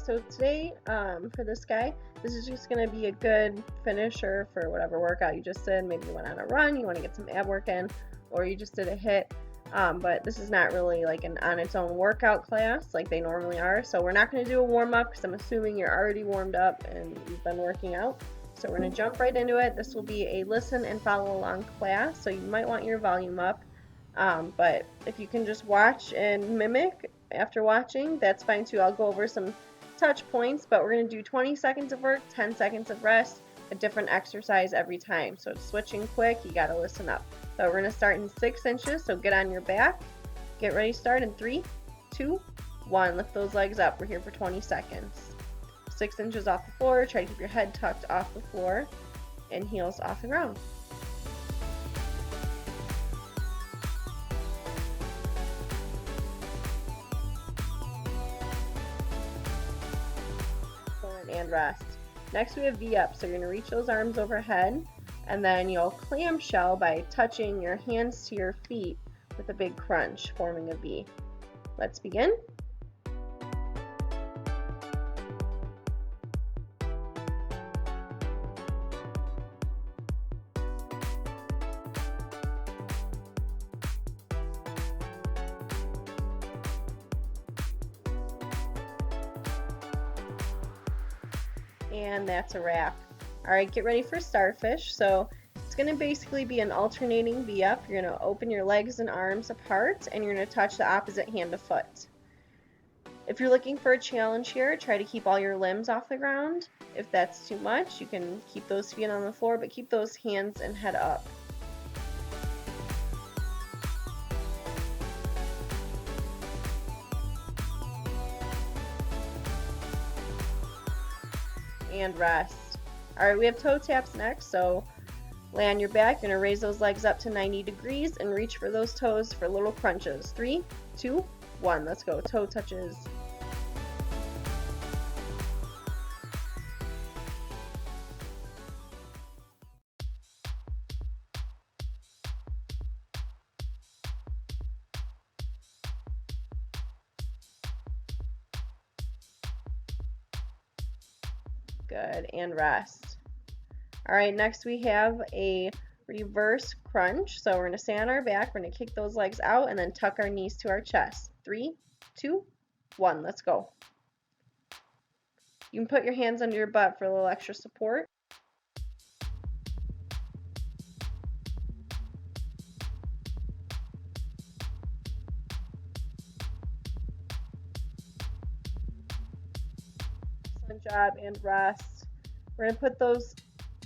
so today for this guy, this is just going to be a good finisher for whatever workout you just did. Maybe you went on a run, you want to get some ab work in, or you just did a hit. But this is not really like an on its own workout class like they normally are. So we're not going to do a warm-up because I'm assuming you're already warmed up and you've been working out. So we're going to jump right into it. This will be a listen and follow along class, so you might want your volume up. But if you can just watch and mimic after watching, that's fine too. I'll go over some touch points, but we're going to do 20 seconds of work, 10 seconds of rest, a different exercise every time. So it's switching quick, you got to listen up. So we're going to start in 6 inches, so get on your back. Get ready to start in 3, 2, 1. Lift those legs up. We're here for 20 seconds. 6 inches off the floor. Try to keep your head tucked off the floor and heels off the ground. And rest. Next we have V up, so you're going to reach those arms overhead, and then you'll clamshell by touching your hands to your feet with a big crunch, forming a V. Let's begin. And that's a wrap. Alright, get ready for Starfish. So it's going to basically be an alternating V up. You're going to open your legs and arms apart, and you're going to touch the opposite hand to foot. If you're looking for a challenge here, try to keep all your limbs off the ground. If that's too much, you can keep those feet on the floor, but keep those hands and head up. And rest. Alright, we have toe taps next, so lay on your back. You're going to raise those legs up to 90 degrees and reach for those toes for little crunches. 3, 2, 1. Let's go. Toe touches. Good, and rest. Alright, next we have a reverse crunch. So we're going to stay on our back, we're going to kick those legs out and then tuck our knees to our chest. 3, 2, 1, let's go. You can put your hands under your butt for a little extra support. Excellent job, and rest. We're going to put those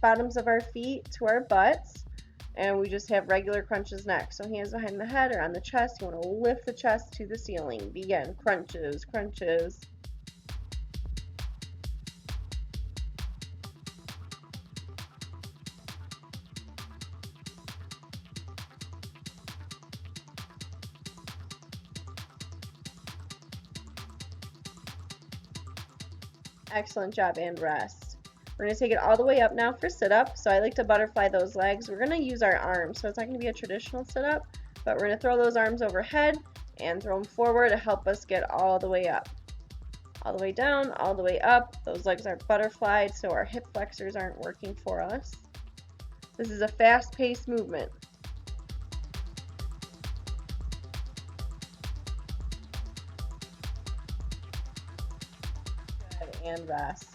bottoms of our feet to our butts, and we just have regular crunches next. So hands behind the head or on the chest. You want to lift the chest to the ceiling. Begin. Crunches, crunches. Excellent job, and rest. We're going to take it all the way up now for sit-up. So I like to butterfly those legs. We're going to use our arms, so it's not going to be a traditional sit-up, but we're going to throw those arms overhead and throw them forward to help us get all the way up. All the way down, all the way up. Those legs are butterflied, so our hip flexors aren't working for us. This is a fast-paced movement. Good, and rest.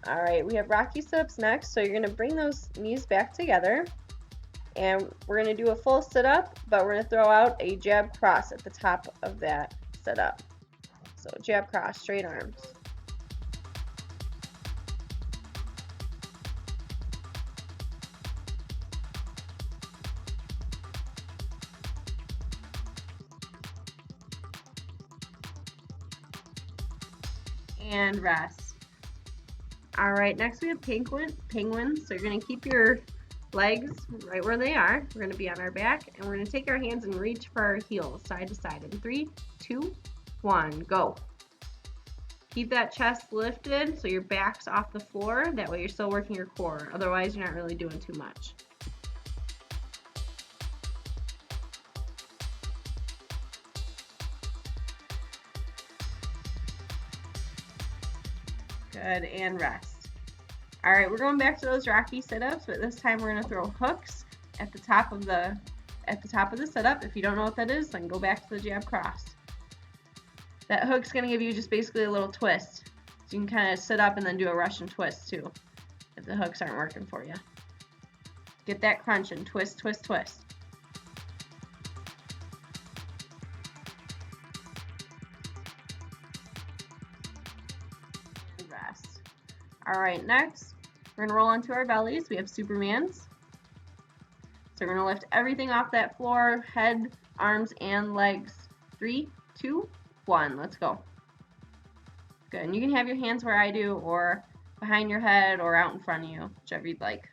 Alright, we have Rocky sit-ups next, so you're going to bring those knees back together, and we're going to do a full sit-up, but we're going to throw out a jab cross at the top of that sit-up. So jab cross, straight arms. And rest. Alright, next we have penguins. So you're going to keep your legs right where they are. We're going to be on our back, and we're going to take our hands and reach for our heels side to side. In 3, 2, 1, go. Keep that chest lifted so your back's off the floor. That way you're still working your core. Otherwise, you're not really doing too much. Good, and rest. All right, we're going back to those rocky sit-ups, but this time we're gonna throw hooks at the top of the sit-up. If you don't know what that is, then go back to the jab cross. That hook's gonna give you just basically a little twist. So you can kind of sit up and then do a Russian twist too, if the hooks aren't working for you. Get that crunch and twist, twist, twist. And rest. All right, next, we're gonna roll onto our bellies. We have Supermans. So we're gonna lift everything off that floor, head, arms, and legs. 3, 2, 1, let's go. Good, and you can have your hands where I do, or behind your head, or out in front of you, whichever you'd like.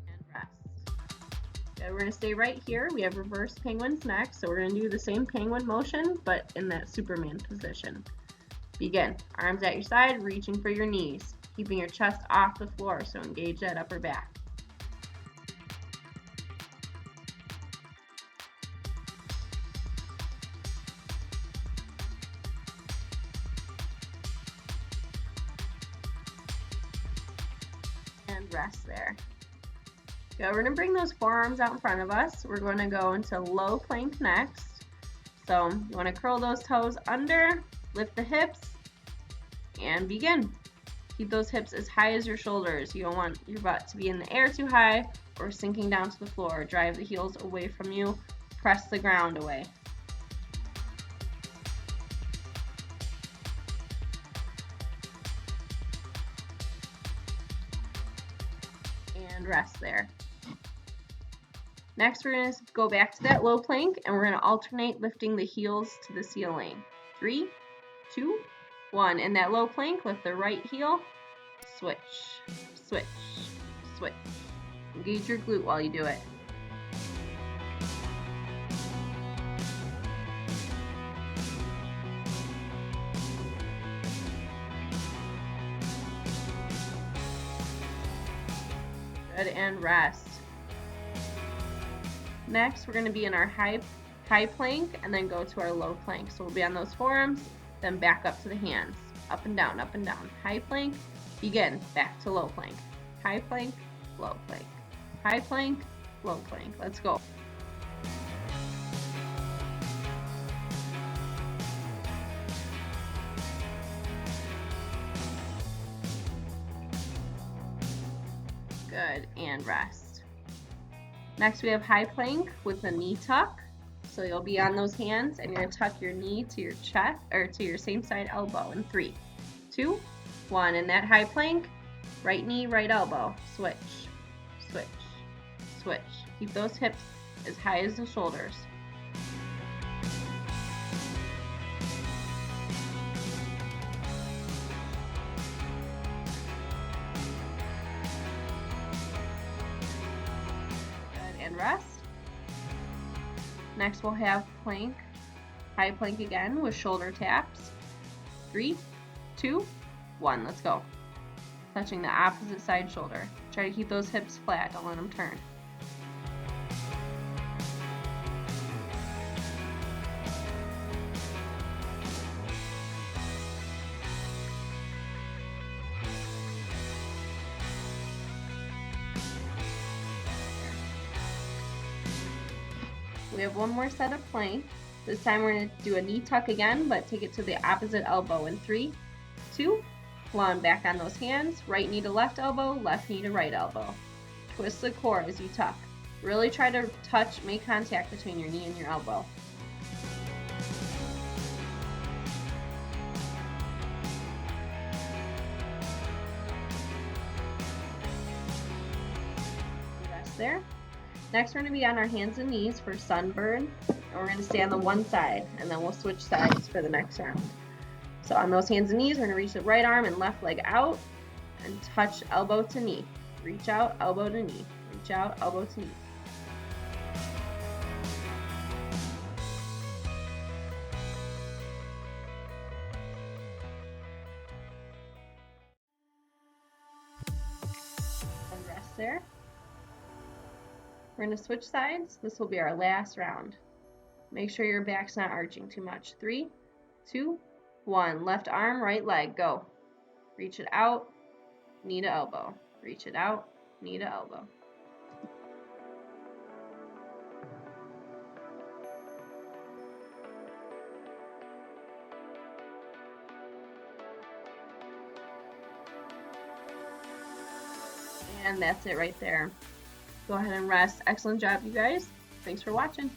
And rest. Good, we're gonna stay right here. We have reverse penguins next, so we're gonna do the same penguin motion, but in that Superman position. Begin. Arms at your side, reaching for your knees, keeping your chest off the floor, so engage that upper back. And rest there. Good. We're going to bring those forearms out in front of us. We're going to go into low plank next. So you want to curl those toes under, lift the hips, and begin. Keep those hips as high as your shoulders. You don't want your butt to be in the air too high or sinking down to the floor. Drive the heels away from you. Press the ground away. And rest there. Next, we're going to go back to that low plank, and we're going to alternate lifting the heels to the ceiling. 3, 2, 1. In that low plank, lift the right heel, switch, switch, switch. Engage your glute while you do it. Good, and rest. Next, we're going to be in our high plank and then go to our low plank. So we'll be on those forearms, then back up to the hands. Up and down, up and down. High plank, begin, back to low plank. High plank, low plank. High plank, low plank. Let's go. Good, and rest. Next, we have high plank with a knee tuck. So you'll be on those hands and you're gonna tuck your knee to your chest or to your same side elbow in 3, 2, 1. In that high plank, right knee, right elbow. Switch, switch, switch. Keep those hips as high as the shoulders. And rest. Next, we'll have plank, high plank again with shoulder taps. 3, 2, 1, let's go. Touching the opposite side shoulder. Try to keep those hips flat, don't let them turn. We have one more set of plank. This time we're going to do a knee tuck again, but take it to the opposite elbow in 3, 2, 1. Back on those hands. Right knee to left elbow, left knee to right elbow. Twist the core as you tuck. Really try to make contact between your knee and your elbow. Rest there. Next, we're going to be on our hands and knees for sunburn, and we're going to stay on the one side, and then we'll switch sides for the next round. So on those hands and knees, we're going to reach the right arm and left leg out and touch elbow to knee. Reach out, elbow to knee. Reach out, elbow to knee. And rest there. We're going to switch sides. This will be our last round. Make sure your back's not arching too much. 3, 2, 1. Left arm, right leg, go. Reach it out, knee to elbow. Reach it out, knee to elbow. And that's it right there. Go ahead and rest. Excellent job, you guys. Thanks for watching.